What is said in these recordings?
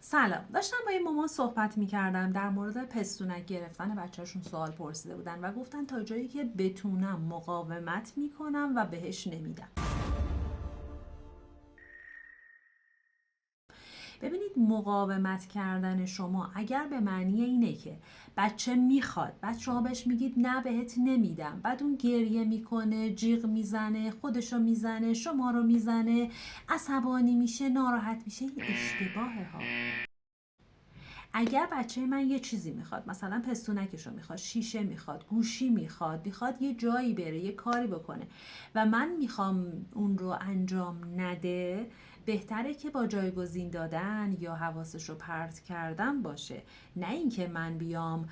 سلام. داشتم با یه مامان صحبت میکردم در مورد پستونک گرفتن بچه‌شون. سوال پرسیده بودن و گفتن تا جایی که بتونم مقاومت میکنم و بهش نمیدم. ببینید، مقاومت کردن شما اگر به معنی اینه که بچه میخواد، بعد شما بهش میگید نه بهت نمیدم، بعد اون گریه میکنه، جیغ میزنه، خودشو میزنه، شما رو میزنه، عصبانی میشه، ناراحت میشه، این اشتباهه ها. اگر بچه من یه چیزی میخواد، مثلا پستونکشو میخواد، شیشه میخواد، گوشی میخواد یه جایی بره، یه کاری بکنه و من میخوام اون رو انجام نده، بهتره که با جایگزین دادن یا حواسش رو پرت کردن باشه، نه اینکه من بیام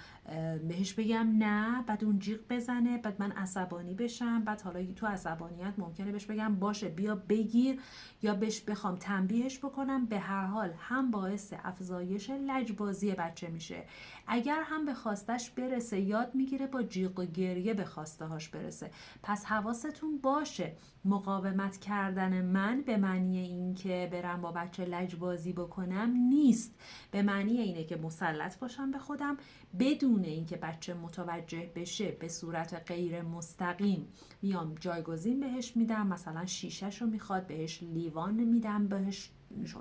بهش بگم نه، بعد اون جیغ بزنه، بعد من عصبانی بشم، بعد حالا تو عصبانیت ممکنه بهش بگم باشه بیا بگیر، یا بهش بخوام تنبیهش بکنم. به هر حال هم باعث افزایش لجبازی بچه میشه، اگر هم به خواستش برسه یاد میگیره با جیغ و گریه به خواسته هاش برسه. پس حواستون باشه، مقاومت کردن من به معنی این که برم با بچه لجبازی بکنم نیست، به معنی اینه که مسلط باشم به خودم، بدون اینکه بچه متوجه بشه، به صورت غیر مستقیم میام جایگزین بهش میدم. مثلا شیشه‌شو رو میخواد، بهش لیوان میدم، بهش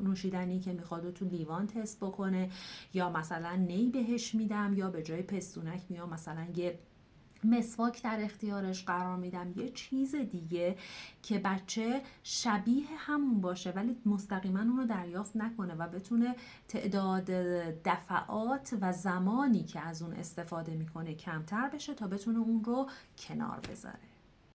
نوشیدنی که میخواد و تو لیوان تست بکنه، یا مثلا نی بهش میدم، یا به جای پستونک میام مثلا یه مسواک در اختیارش قرار میدم، یه چیز دیگه که بچه شبیه همون باشه ولی مستقیما اون رو دریافت نکنه و بتونه تعداد دفعات و زمانی که از اون استفاده میکنه کمتر بشه تا بتونه اون رو کنار بذاره.